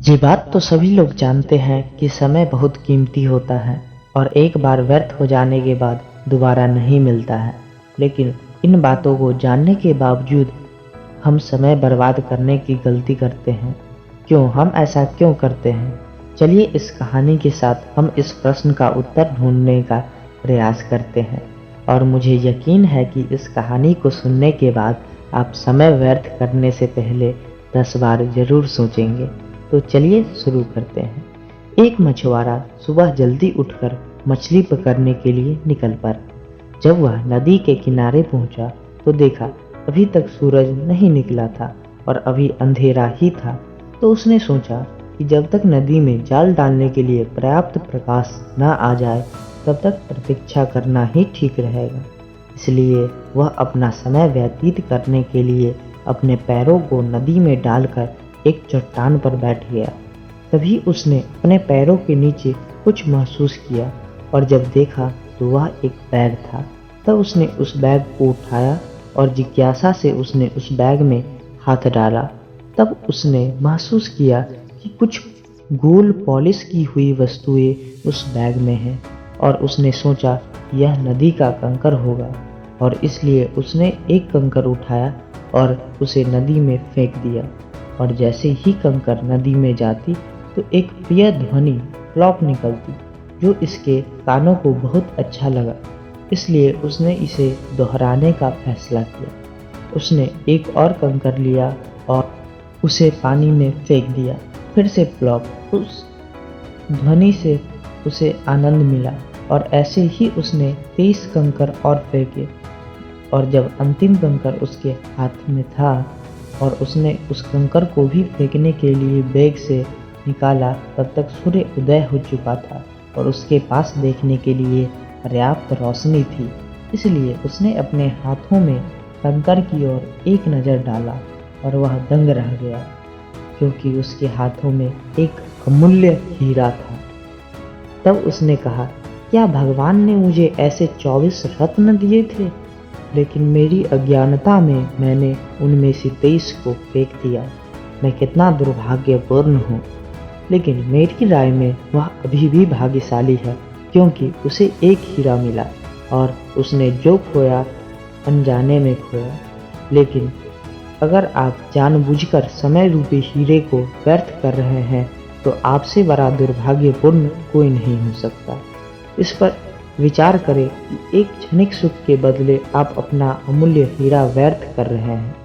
ये बात तो सभी लोग जानते हैं कि समय बहुत कीमती होता है और एक बार व्यर्थ हो जाने के बाद दोबारा नहीं मिलता है। लेकिन इन बातों को जानने के बावजूद हम समय बर्बाद करने की गलती करते हैं। क्यों हम ऐसा क्यों करते हैं? चलिए इस कहानी के साथ हम इस प्रश्न का उत्तर ढूंढने का प्रयास करते हैं। और मुझे यकीन है कि इस कहानी को सुनने के बाद आप समय व्यर्थ करने से पहले 10 बार जरूर सोचेंगे। तो चलिए शुरू करते हैं। एक मछुआरा सुबह जल्दी उठकर मछली पकड़ने के लिए निकल पड़ा। जब वह नदी के किनारे पहुंचा तो देखा अभी तक सूरज नहीं निकला था और अभी अंधेरा ही था। तो उसने सोचा कि जब तक नदी में जाल डालने के लिए पर्याप्त प्रकाश न आ जाए तब तक प्रतीक्षा करना ही ठीक रहेगा। इसलिए वह अपना समय व्यतीत करने के लिए अपने पैरों को नदी में डालकर एक चट्टान पर बैठ गया। तभी उसने अपने पैरों के नीचे कुछ महसूस किया और जब देखा तो वह एक बैग था। तब उसने उस बैग को उठाया और जिज्ञासा से उसने उस बैग में हाथ डाला। तब उसने महसूस किया कि कुछ गोल पॉलिश की हुई वस्तुएं उस बैग में हैं और उसने सोचा यह नदी का कंकर होगा और इसलिए उसने एक कंकर उठाया और उसे नदी में फेंक दिया। और जैसे ही कंकर नदी में जाती तो एक प्रिय ध्वनि प्लॉप निकलती जो इसके कानों को बहुत अच्छा लगा। इसलिए उसने इसे दोहराने का फैसला किया। उसने एक और कंकर लिया और उसे पानी में फेंक दिया। फिर से प्लॉप। उस ध्वनि से उसे आनंद मिला और ऐसे ही उसने 23 कंकर और फेंके। और जब अंतिम कंकर उसके हाथ में था और उसने उस कंकर को भी फेंकने के लिए बैग से निकाला तब तक सूर्य उदय हो चुका था और उसके पास देखने के लिए पर्याप्त रोशनी थी। इसलिए उसने अपने हाथों में कंकर की ओर एक नज़र डाला और वह दंग रह गया क्योंकि उसके हाथों में एक अमूल्य हीरा था। तब उसने कहा, क्या भगवान ने मुझे ऐसे 24 रत्न दिए थे? लेकिन मेरी अज्ञानता में मैंने उनमें से 23 को फेंक दिया। मैं कितना दुर्भाग्यपूर्ण हूँ। लेकिन मेरी राय में वह अभी भी भाग्यशाली है क्योंकि उसे एक हीरा मिला और उसने जो खोया अनजाने में खोया। लेकिन अगर आप जानबूझकर समय रूपी हीरे को व्यर्थ कर रहे हैं तो आपसे बड़ा दुर्भाग्यपूर्ण कोई नहीं हो सकता। इस पर विचार करें कि एक क्षणिक सुख के बदले आप अपना अमूल्य हीरा व्यर्थ कर रहे हैं।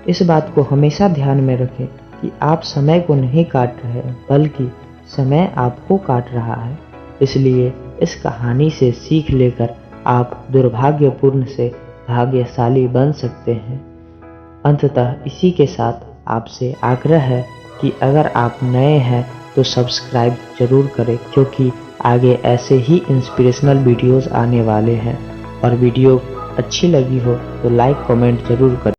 इस बात को हमेशा ध्यान में रखें कि आप समय को नहीं काट रहे बल्कि समय आपको काट रहा है। इसलिए इस कहानी से सीख लेकर आप दुर्भाग्यपूर्ण से भाग्यशाली बन सकते हैं। अंततः इसी के साथ आपसे आग्रह है कि अगर आप नए हैं तो सब्सक्राइब जरूर करें क्योंकि आगे ऐसे ही इंस्पिरेशनल वीडियोस आने वाले हैं। और वीडियो अच्छी लगी हो तो लाइक कमेंट जरूर करें।